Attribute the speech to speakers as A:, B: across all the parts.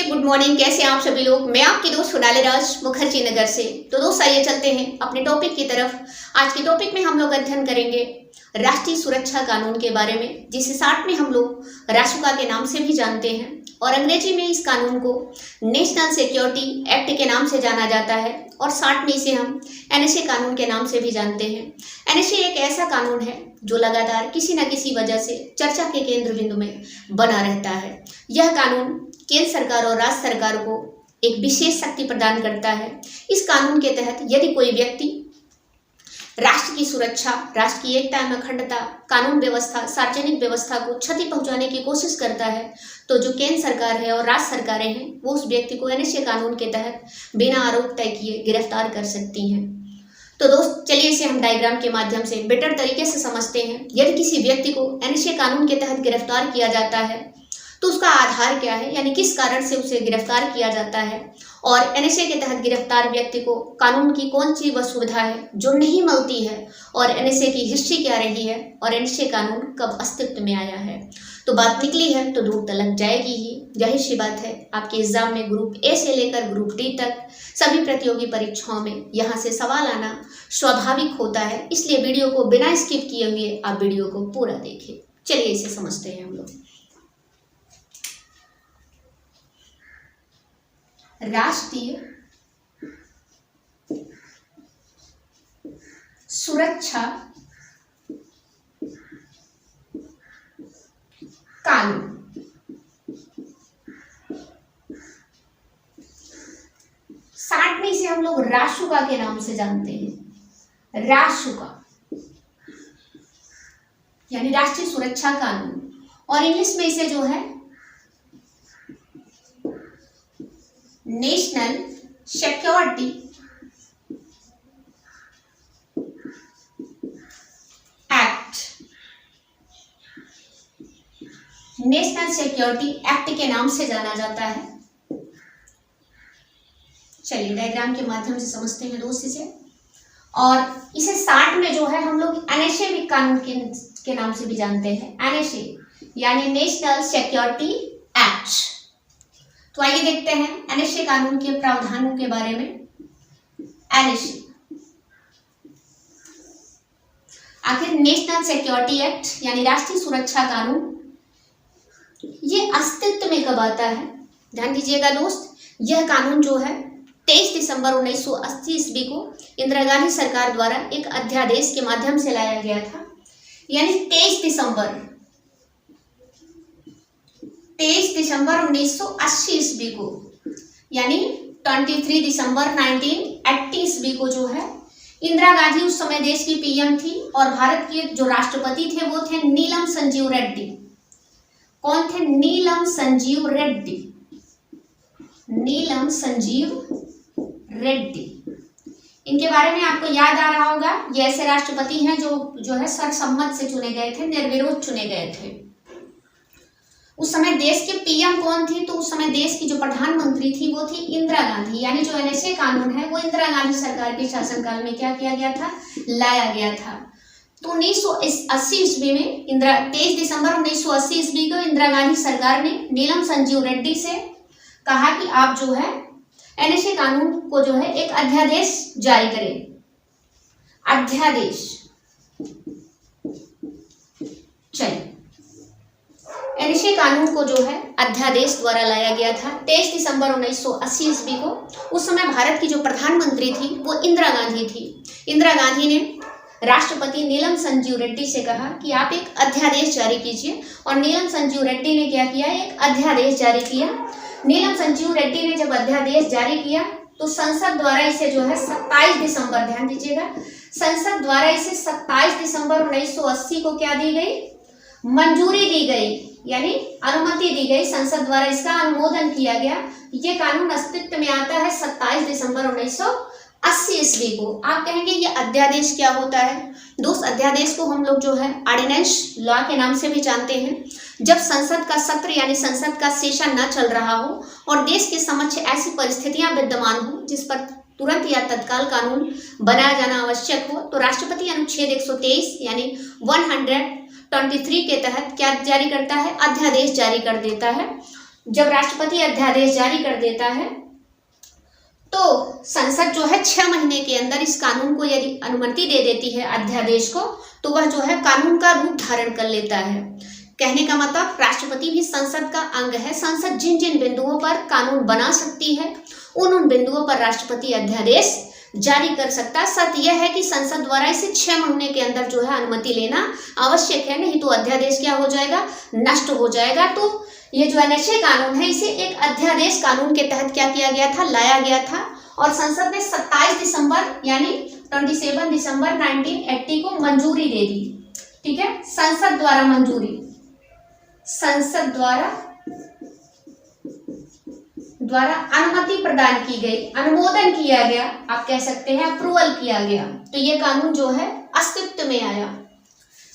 A: नमस्ते, good morning. कैसे हैं आप सभी लोग। मैं आपकी दोस्त सोनाली राज मुखर्जी नगर से। तो दोस्त आइए चलते हैं अपने टॉपिक की तरफ। आज के टॉपिक में हम लोग अध्ययन करेंगे राष्ट्रीय सुरक्षा कानून के बारे में, जिसे शॉर्ट में हम लोग रासुका के नाम से भी जानते हैं और अंग्रेजी में इस कानून को नेशनल सिक्योरिटी एक्ट के नाम से जाना जाता है और शॉर्ट में इसे हम एनएसए कानून के नाम से भी जानते हैं। एनएसए एक ऐसा कानून है जो लगातार किसी न किसी वजह से चर्चा के केंद्र बिंदु में बना रहता है। यह कानून केंद्र सरकार और राज्य सरकार को एक विशेष शक्ति प्रदान करता है। इस कानून के तहत यदि कोई व्यक्ति राष्ट्र की सुरक्षा, राष्ट्र की एकता एवं अखंडता, कानून व्यवस्था, सार्वजनिक व्यवस्था को क्षति पहुंचाने की कोशिश करता है तो जो केंद्र सरकार है और राज्य सरकारें हैं वो उस व्यक्ति को एनएसए कानून के तहत बिना आरोप तय किए गिरफ्तार कर सकती हैं। तो दोस्त चलिए इसे हम डायग्राम के माध्यम से बेटर तरीके से समझते हैं। यदि किसी व्यक्ति को एनएसए कानून के तहत गिरफ्तार किया जाता है तो उसका आधार क्या है, यानी किस कारण से उसे गिरफ्तार किया जाता है और एनएसए के तहत गिरफ्तार व्यक्ति को कानून की कौन सी वह सुविधा है जो नहीं मिलती है और एनएसए की हिस्ट्री क्या रही है और एनएसए कानून कब अस्तित्व में आया है। तो बात निकली है तो दूर तलक जाएगी ही। जाहिर सी बात है आपके एग्जाम में ग्रुप ए से लेकर ग्रुप डी तक सभी प्रतियोगी परीक्षाओं में यहाँ से सवाल आना स्वाभाविक होता है, इसलिए वीडियो को बिना स्किप किए हुए आप वीडियो को पूरा देखें। चलिए इसे समझते हैं हम लोग। राष्ट्रीय सुरक्षा कानून शॉर्ट में इसे हम लोग रासुका के नाम से जानते हैं। रासुका यानी राष्ट्रीय सुरक्षा कानून, और इंग्लिश में इसे जो है national security act, national security act के नाम से जाना जाता है। चलिए डायग्राम के माध्यम से समझते हैं दोस्त इसे। और इसे शॉर्ट में जो है हम लोग एनएसए भी कानून के नाम से भी जानते हैं। एनएसए यानी नेशनल सिक्योरिटी एक्ट। तो आइए देखते हैं एनएसए कानून के प्रावधानों के बारे में। एनएसए आखिर नेशनल सिक्योरिटी एक्ट यानी राष्ट्रीय सुरक्षा कानून ये अस्तित्व में कब आता है, ध्यान दीजिएगा दोस्त। यह कानून जो है 23 दिसंबर 1980 ईस्वी को इंदिरा गांधी सरकार द्वारा एक अध्यादेश के माध्यम से लाया गया था। यानी 23 दिसंबर 1980 ईस्वी को, यानी 23 दिसंबर 1980 ईस्वी को जो है इंदिरा गांधी उस समय देश की पीएम थी और भारत के जो राष्ट्रपति थे वो थे नीलम संजीव रेड्डी। कौन थे? नीलम संजीव रेड्डी। नीलम संजीव रेड्डी, इनके बारे में आपको याद आ रहा होगा। ये ऐसे राष्ट्रपति हैं जो है सर्वसम्मत से चुने गए थे, निर्विरोध चुने गए थे। उस समय देश के पीएम कौन थी? तो उस समय देश की जो प्रधानमंत्री थी वो थी इंदिरा गांधी। यानी जो एनएसए कानून है वो इंदिरा गांधी सरकार के शासनकाल में क्या किया गया था? लाया गया था। तो 1980 ईस्वी में 23 दिसंबर 1980 ईस्वी को इंदिरा गांधी सरकार ने नीलम संजीव रेड्डी से कहा कि आप जो है एनएसए कानून को जो है एक अध्यादेश जारी करें। अध्यादेश, चलिए एनएसए कानून को जो है अध्यादेश द्वारा लाया गया था 23 दिसंबर 1980 ईस्वी को। उस समय भारत की जो प्रधानमंत्री थी वो इंदिरा गांधी थी। इंदिरा गांधी ने राष्ट्रपति नीलम संजीव रेड्डी से कहा कि आप एक अध्यादेश जारी कीजिए, और नीलम संजीव रेड्डी ने क्या किया? एक अध्यादेश जारी किया। नीलम संजीव रेड्डी ने जब अध्यादेश जारी किया तो संसद द्वारा इसे जो है 27 दिसंबर, ध्यान दीजिएगा, संसद द्वारा इसे 27 दिसंबर 1980 को क्या दी गई? मंजूरी दी गई, यानी अनुमति दी गई। संसद द्वारा इसका अनुमोदन किया गया। ये कानून अस्तित्व में आता है 27 दिसंबर 1980 ईस्वी को। आप कहेंगे ये अध्यादेश क्या होता है? दोस्त अध्यादेश को हम लोग जो है ऑर्डिनेंस लॉ के नाम से भी जानते हैं। जब संसद का सत्र यानी संसद का सेशन न चल रहा हो और देश के समक्ष ऐसी परिस्थितियां विद्यमान हो जिस पर तुरंत या तत्काल कानून बनाया जाना आवश्यक हो, तो राष्ट्रपति अनुच्छेद 123 यानी 123 के तहत क्या जारी करता है? अध्यादेश जारी कर देता है। जब राष्ट्रपति अध्यादेश जारी कर देता है तो संसद जो है 6 महीने के अंदर इस कानून को यदि अनुमति दे देती है अध्यादेश को, तो वह जो है कानून का रूप धारण कर लेता है। कहने का मतलब राष्ट्रपति भी संसद का अंग है। संसद जिन जिन बिंदुओं पर कानून बना सकती है उन बिंदुओं पर राष्ट्रपति अध्यादेश जारी कर सकता है। शर्त यह है कि संसद द्वारा इसे 6 महीने के अंदर जो है अनुमति लेना आवश्यक है, नहीं तो अध्यादेश क्या हो जाएगा, नष्ट हो जाएगा। तो ये जो NHA कानून है इसे एक अध्यादेश कानून के तहत क्या किया गया था, लाया गया था और संसद ने 27 दिसंबर यानी 27 दिसंबर 1980 को मंजूरी दे दी। ठीक है, संसद द्वारा मंजूरी, संसद द्वारा अनुमति प्रदान की गई, अनुमोदन किया गया, आप कह सकते हैं अप्रूवल किया गया। तो ये कानून जो है अस्तित्व में आया।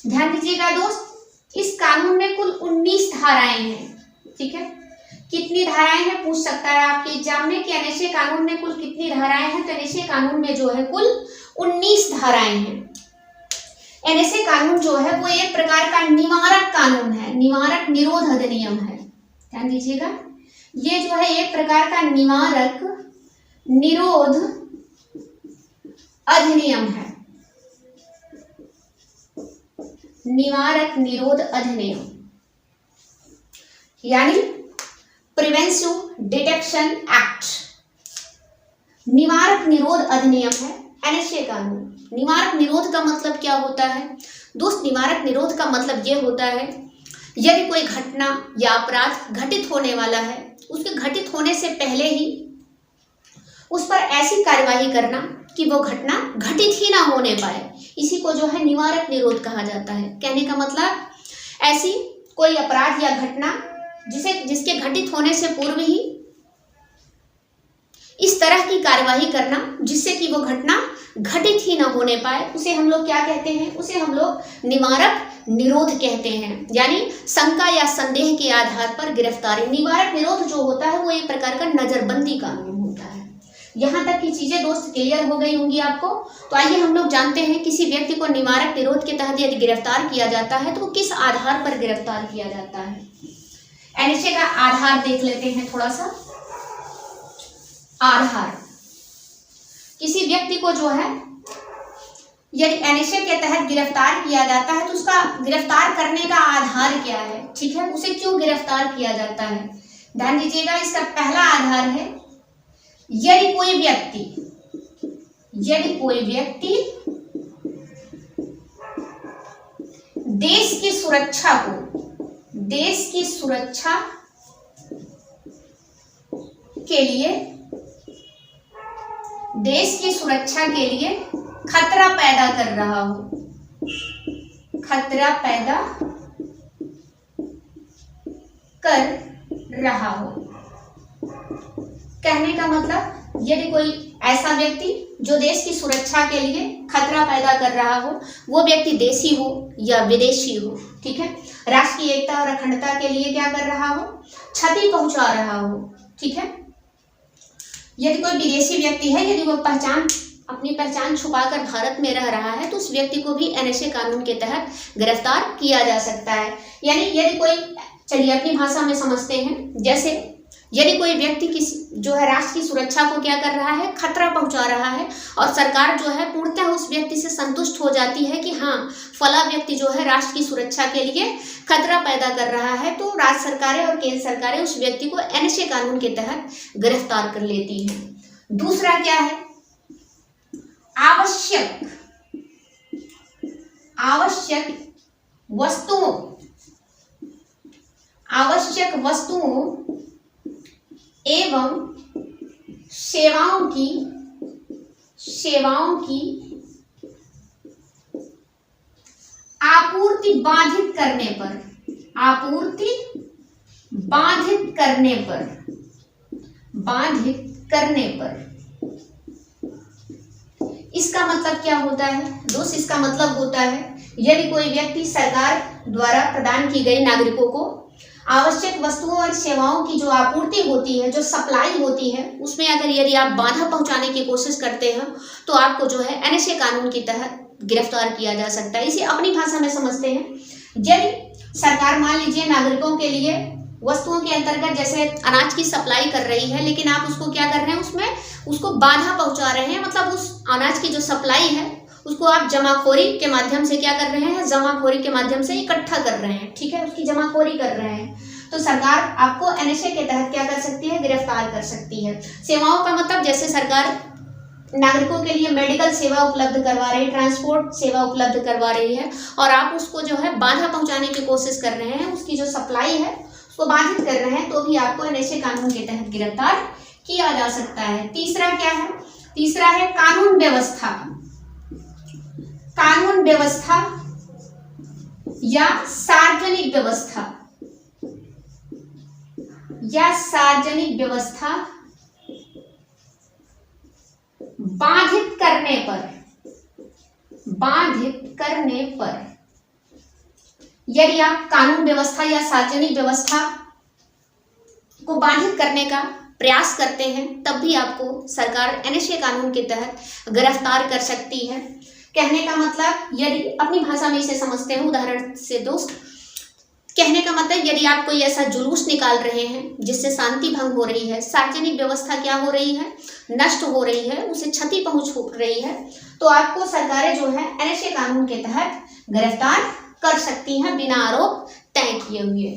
A: ध्यान दीजिएगा दोस्त, इस कानून में कुल 19 धाराएं हैं। ठीक है, कितनी धाराएं हैं पूछ सकता है आपके एग्जाम में कि NHA कानून में कुल कितनी धाराएं हैं। तो NHA कानून में जो है कुल 19 धाराएं हैं। NHA कानून जो है वो एक प्रकार का निवारक कानून है, निवारक निरोध अधिनियम है। ध्यान दीजिएगा, ये जो है एक प्रकार का निवारक निरोध अधिनियम है, निवारक निरोध अधिनियम यानी प्रिवेंटिव डिटेक्शन एक्ट, निवारक निरोध अधिनियम है NHA कानून। निवारक निरोध का मतलब क्या होता है दोस्त? निवारक निरोध का मतलब ये होता है यदि कोई घटना या अपराध घटित होने वाला है, उसके घटित होने से पहले ही उस पर ऐसी कार्यवाही करना कि वो घटना घटित ही ना होने पाए, इसी को जो है निवारक निरोध कहा जाता है। कहने का मतलब ऐसी कोई अपराध या घटना जिसके घटित होने से पूर्व ही इस तरह की कार्यवाही करना जिससे कि वो घटना घटित ही ना होने पाए, उसे हम लोग क्या कहते हैं? उसे हम लोग निवारक निरोध कहते हैं। यानी शंका या संदेह के आधार पर गिरफ्तारी। निवारक निरोध जो होता है वो एक प्रकार का नजरबंदी कानून होता है। यहाँ तक की चीजें दोस्त क्लियर हो गई होंगी आपको। तो आइए हम लोग जानते हैं किसी व्यक्ति को निवारक निरोध के तहत यदि गिरफ्तार किया जाता है तो वो किस आधार पर गिरफ्तार किया जाता है। NHA का आधार देख लेते हैं थोड़ा सा। आधार, किसी व्यक्ति को जो है यदि NHA के तहत गिरफ्तार किया जाता है तो उसका गिरफ्तार करने का आधार क्या है। ठीक है, उसे क्यों गिरफ्तार किया जाता है? ध्यान दीजिएगा, इसका पहला आधार है यदि कोई व्यक्ति देश की सुरक्षा के लिए खतरा पैदा कर रहा हो, कहने का मतलब यदि कोई ऐसा व्यक्ति जो देश की सुरक्षा के लिए खतरा पैदा कर रहा हो, वो व्यक्ति देशी हो या विदेशी हो, ठीक है, राष्ट्र की एकता और अखंडता के लिए क्या कर रहा हो, क्षति पहुंचा रहा हो, ठीक है। यदि कोई विदेशी व्यक्ति है, यदि वो अपनी पहचान छुपाकर भारत में रह रहा है तो उस व्यक्ति को भी NHA कानून के तहत गिरफ्तार किया जा सकता है। यानी यदि कोई, चलिए अपनी भाषा में समझते हैं, जैसे यदि कोई व्यक्ति जो है राष्ट्र की सुरक्षा को क्या कर रहा है, खतरा पहुंचा रहा है, और सरकार जो है पूर्णतः उस व्यक्ति से संतुष्ट हो जाती है कि हाँ फला व्यक्ति जो है राष्ट्र की सुरक्षा के लिए खतरा पैदा कर रहा है, तो राज्य सरकारें और केंद्र सरकारें उस व्यक्ति को NHA कानून के तहत गिरफ्तार कर लेती हैं। दूसरा क्या है, आवश्यक वस्तुओं एवं सेवाओं की आपूर्ति बाधित करने पर इसका मतलब क्या होता है दोस्त? इसका मतलब होता है यदि कोई व्यक्ति सरकार द्वारा प्रदान की गई नागरिकों को आवश्यक वस्तुओं और सेवाओं की जो आपूर्ति होती है, जो सप्लाई होती है, उसमें अगर यदि आप बाधा पहुंचाने की कोशिश करते हैं तो आपको जो है NHA कानून के तहत गिरफ्तार किया जा सकता है। इसे अपनी भाषा में समझते हैं, यदि सरकार मान लीजिए नागरिकों के लिए वस्तुओं के अंतर्गत जैसे अनाज की सप्लाई कर रही है, लेकिन आप उसको क्या कर रहे हैं, उसमें उसको बाधा पहुंचा रहे हैं, मतलब उस अनाज की जो सप्लाई है उसको आप जमाखोरी के माध्यम से क्या कर रहे हैं, जमाखोरी के माध्यम से इकट्ठा कर रहे हैं, ठीक है, उसकी जमाखोरी कर रहे हैं। तो सरकार आपको एनएसए के तहत क्या कर सकती है, गिरफ्तार कर सकती है। सेवाओं का मतलब जैसे सरकार नागरिकों के लिए मेडिकल सेवा उपलब्ध करवा रही है, ट्रांसपोर्ट सेवा उपलब्ध करवा रही है, और आप उसको जो है बाधा पहुंचाने की कोशिश कर रहे हैं, उसकी जो सप्लाई है उसको बाधित कर रहे हैं, तो भी आपको एनएसए कानून के तहत गिरफ्तार किया जा सकता है। तीसरा क्या है, तीसरा है कानून व्यवस्था। कानून व्यवस्था या सार्वजनिक व्यवस्था, या सार्वजनिक व्यवस्था बाधित करने पर यदि आप कानून व्यवस्था या सार्वजनिक व्यवस्था को बाधित करने का प्रयास करते हैं, तब भी आपको सरकार एनएसए कानून के तहत गिरफ्तार कर सकती है। कहने का मतलब, यदि अपनी भाषा में इसे समझते हैं उदाहरण से दोस्त, कहने का मतलब यदि आप कोई ऐसा जुलूस निकाल रहे हैं जिससे शांति भंग हो रही है, सार्वजनिक व्यवस्था क्या हो रही है, नष्ट हो रही है, उसे क्षति पहुंच रही है, तो आपको सरकारें जो है एनएसए कानून के तहत गिरफ्तार कर सकती हैं बिना आरोप तय किए हुए।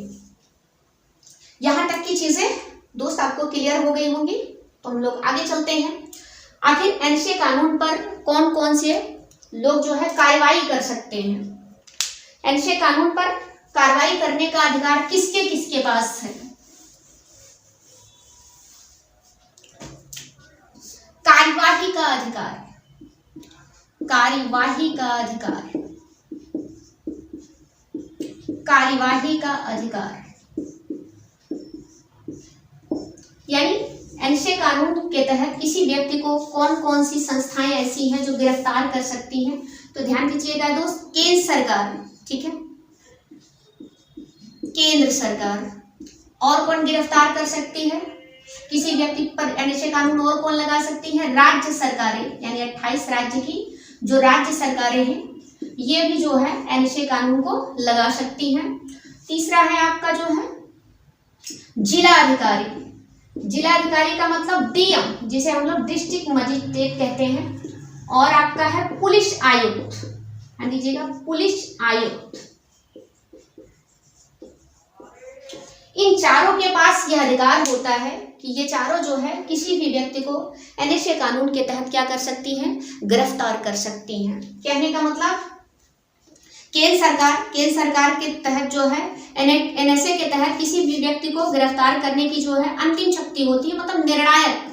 A: यहां तक की चीजें दोस्त आपको क्लियर हो गई होंगी, तो हम लोग आगे चलते हैं। आखिर एनएसए कानून पर कौन कौन से लोग जो है कार्रवाई कर सकते हैं, एनएसए कानून पर कार्रवाई करने का अधिकार किसके किसके पास है। कार्यवाही का अधिकार, कार्यवाही का अधिकार, कार्यवाही का अधिकार, यानी एनएसए कानून के तहत किसी व्यक्ति को कौन कौन सी संस्थाएं ऐसी हैं जो गिरफ्तार कर सकती हैं। तो ध्यान दीजिएगा दोस्त, केंद्र सरकार, ठीक है, केंद्र सरकार। और कौन गिरफ्तार कर सकती है किसी व्यक्ति पर एनएसए कानून, और कौन लगा सकती है, राज्य सरकारें, यानी 28 राज्य की जो राज्य सरकारें हैं ये भी जो है एनएसए कानून को लगा सकती हैं। तीसरा है आपका जो है जिला अधिकारी। जिला अधिकारी का मतलब डीएम, जिसे हम लोग डिस्ट्रिक्ट मजिस्ट्रेट कहते हैं, और आपका है पुलिस आयुक्त, ध्यान दीजिएगा, पुलिस आयुक्त। इन चारों के पास यह अधिकार होता है कि ये चारों जो है किसी भी व्यक्ति को एनएसए कानून के तहत क्या कर सकती हैं, गिरफ्तार कर सकती हैं। कहने का मतलब केंद्र सरकार के तहत जो है एनएसए के तहत किसी भी व्यक्ति को गिरफ्तार करने की जो है अंतिम शक्ति होती है, मतलब निर्णायक।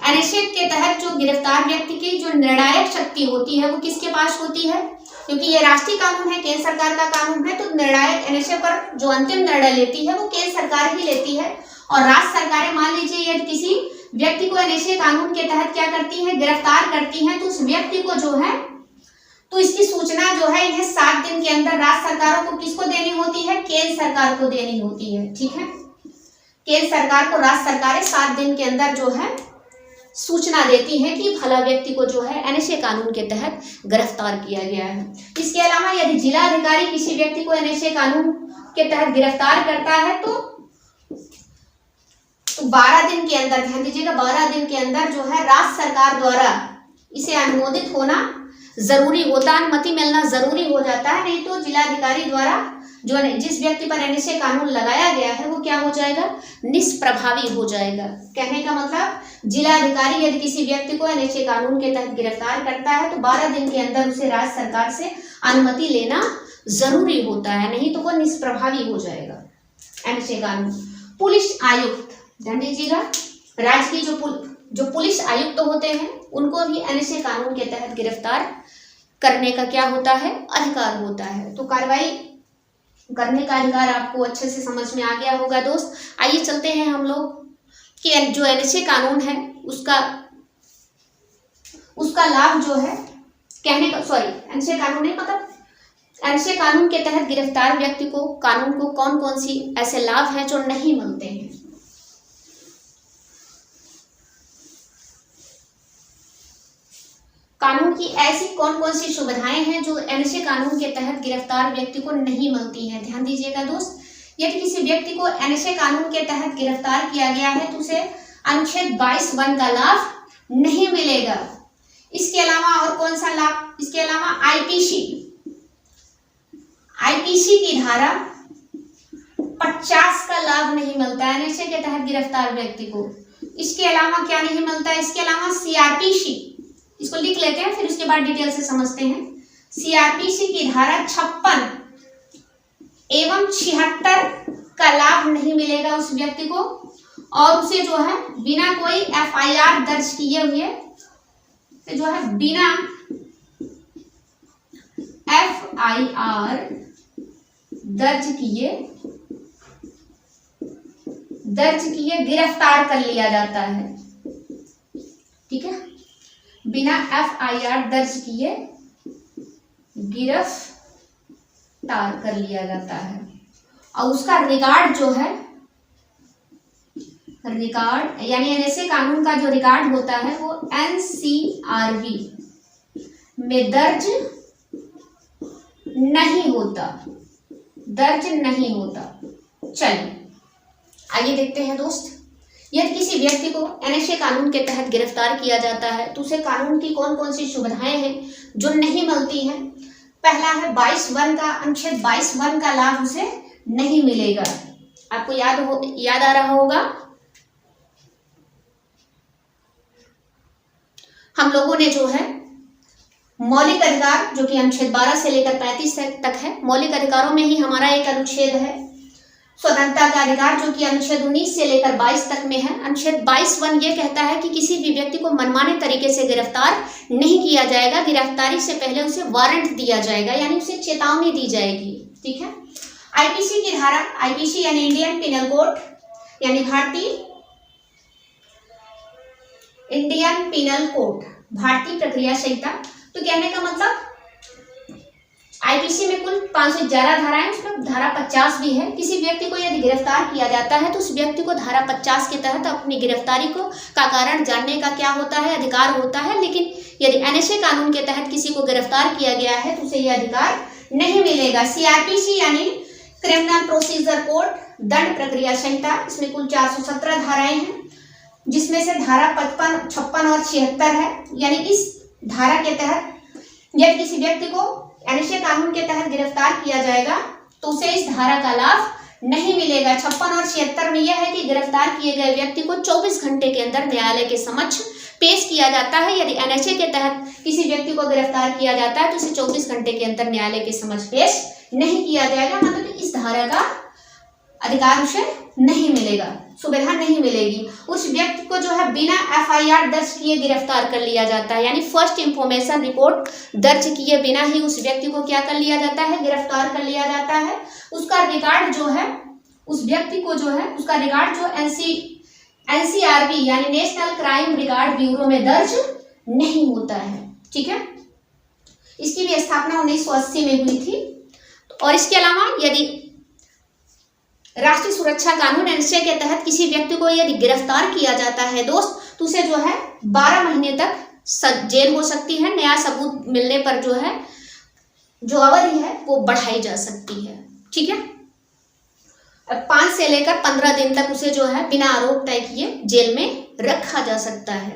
A: एनएसए के तहत जो गिरफ्तार व्यक्ति की जो निर्णायक शक्ति होती है वो किसके पास होती है, क्योंकि ये राष्ट्रीय कानून है, केंद्र सरकार का कानून है, तो निर्णायक एनएसए पर जो अंतिम निर्णय लेती है वो केंद्र सरकार ही लेती है। और राज्य सरकारें मान लीजिए यदि किसी व्यक्ति को एनएसए कानून के तहत क्या करती है, गिरफ्तार करती हैं, तो उस व्यक्ति को जो है, तो इसकी सूचना जो है इन्हें 7 दिन के अंदर राज्य सरकारों को किसको देनी होती है, केंद्र सरकार को देनी होती है, ठीक है। केंद्र सरकार को राज्य सरकारें 7 दिन के अंदर जो है सूचना देती है कि भला व्यक्ति को जो है एनएसए कानून के तहत गिरफ्तार किया गया है। इसके अलावा यदि जिला अधिकारी किसी व्यक्ति को एनएसए कानून के तहत गिरफ्तार करता है तो 12 दिन के अंदर, ध्यान दीजिएगा, 12 दिन के अंदर जो है राज्य सरकार द्वारा इसे अनुमोदित होना जरूरी होता है, अनुमति मिलना जरूरी हो जाता है, नहीं तो जिलाधिकारी द्वारा जो जिस व्यक्ति पर एनएसए कानून लगाया गया है वो क्या हो जाएगा, निष्प्रभावी हो जाएगा। कहने का मतलब जिलाधिकारी यदि किसी व्यक्ति को एनएसए कानून के तहत गिरफ्तार करता है तो 12 दिन के अंदर उसे राज्य सरकार से अनुमति लेना जरूरी होता है, नहीं तो वो निष्प्रभावी हो जाएगा एनएसए कानून। पुलिस आयुक्त, ध्यान दीजिएगा, राज्य की जो पुलिस आयुक्त होते हैं उनको भी एनएसए कानून के तहत गिरफ्तार करने का क्या होता है, अधिकार होता है। तो कार्रवाई करने का अधिकार आपको अच्छे से समझ में आ गया होगा दोस्त। आइए चलते हैं हम लोग कि जो एनएसए कानून है उसका लाभ जो है, कहने का एनएसए कानून नहीं, मतलब एनएसए कानून के तहत गिरफ्तार व्यक्ति को कानून को कौन कौन सी ऐसे लाभ हैं जो नहीं मिलते हैं। कानून की ऐसी कौन कौन सी सुविधाएं हैं जो एनएसए कानून के तहत गिरफ्तार व्यक्ति को नहीं मिलती हैं। ध्यान दीजिएगा दोस्त, यदि किसी व्यक्ति को एनएसए कानून के तहत गिरफ्तार किया गया है तो उसे अनुच्छेद 22(1) का लाभ नहीं मिलेगा। इसके अलावा और कौन सा लाभ? इसके अलावा आईपीसी की धारा 50 का लाभ नहीं मिलता है एनएसए के तहत गिरफ्तार व्यक्ति को। इसके अलावा क्या नहीं मिलता है? इसके अलावा सीआरपीसी, इसको लिख लेते हैं फिर उसके बाद डिटेल से समझते हैं। सीआरपीसी की धारा 56 एवं 76 का लाभ नहीं मिलेगा उस व्यक्ति को, और उसे जो है बिना कोई एफआईआर दर्ज किए हुए जो है बिना एफआईआर दर्ज किए गिरफ्तार कर लिया जाता है। ठीक है, बिना एफआईआर दर्ज किए गिरफ्तार कर लिया जाता है। और उसका रिकॉर्ड जो है, रिकॉर्ड यानी एनएसए कानून का जो रिकॉर्ड होता है वो एनसीआरबी में दर्ज नहीं होता। चलिए आइए देखते हैं दोस्त, यदि किसी व्यक्ति को एनएसए कानून के तहत गिरफ्तार किया जाता है तो उसे कानून की कौन कौन सी सुविधाएं हैं जो नहीं मिलती हैं। पहला है 22(1) का, अनुच्छेद 22(1) का लाभ उसे नहीं मिलेगा। आपको याद आ रहा होगा, हम लोगों ने जो है मौलिक अधिकार जो कि अनुच्छेद 12 से लेकर 35 तक है, मौलिक अधिकारों में ही हमारा एक अनुच्छेद है स्वतंत्रता का अधिकार जो कि अनुच्छेद 19 से लेकर 22 तक में है। अनुच्छेद 22(1) ये कहता है कि किसी भी व्यक्ति को मनमाने तरीके से गिरफ्तार नहीं किया जाएगा, गिरफ्तारी से पहले उसे वारंट दिया जाएगा यानी उसे चेतावनी दी जाएगी। ठीक है, आईपीसी की धारा, आईपीसी यानी इंडियन पिनल कोड यानी इंडियन पिनल कोड, भारतीय प्रक्रिया संहिता। तो कहने का मतलब आईपीसी में कुल 511 धाराएं, उसमें धारा 50 भी है। किसी व्यक्ति को यदि गिरफ्तार किया जाता है तो उस व्यक्ति को धारा 50 के तहत अपनी गिरफ्तारी का कारण जानने का क्या होता है, अधिकार होता है। लेकिन यदि एनएसए कानून के तहत किसी को गिरफ्तार किया गया है तो उसे यह अधिकार नहीं मिलेगा। सीआरपीसी यानी क्रिमिनल प्रोसीजर कोड, दंड प्रक्रिया संहिता, इसमें कुल 417 धाराएं हैं जिसमें से धारा 55, 56 और 76 है। यानी इस धारा के तहत यदि किसी व्यक्ति को एनएसए कानून के तहत गिरफ्तार किया जाएगा तो उसे इस धारा का लाभ नहीं मिलेगा। 56 और 76 में यह है कि गिरफ्तार किए गए व्यक्ति को 24 घंटे के अंदर न्यायालय के समक्ष पेश किया जाता है। यदि एनएसए के तहत किसी व्यक्ति को गिरफ्तार किया जाता है तो उसे 24 घंटे के अंदर न्यायालय के समक्ष पेश नहीं किया जाएगा, मतलब इस धारा का अधिकार उसे नहीं मिलेगा, सुविधा नहीं मिलेगी। उस व्यक्ति को जो है बिना एफआईआर दर्ज किए गिरफ्तार कर लिया जाता है, यानी फर्स्ट इंफॉर्मेशन रिपोर्ट दर्ज किए बिना ही उस व्यक्ति को क्या कर लिया जाता है, गिरफ्तार कर लिया जाता है। उसका रिकॉर्ड जो है, उस व्यक्ति को जो है उसका रिकॉर्ड जो एनसीआरबी यानी नेशनल क्राइम रिकॉर्ड ब्यूरो में दर्ज नहीं होता है। ठीक है, इसकी भी स्थापना 1980 में हुई थी। और इसके अलावा यदि राष्ट्रीय सुरक्षा कानून एनएसए के तहत किसी व्यक्ति को यदि गिरफ्तार किया जाता है दोस्त तो उसे जो है 12 महीने तक जेल हो सकती है। नया सबूत मिलने पर जो है जो अवधि है वो बढ़ाई जा सकती है। ठीक है, 5 से लेकर 15 दिन तक उसे जो है बिना आरोप तय किए जेल में रखा जा सकता है।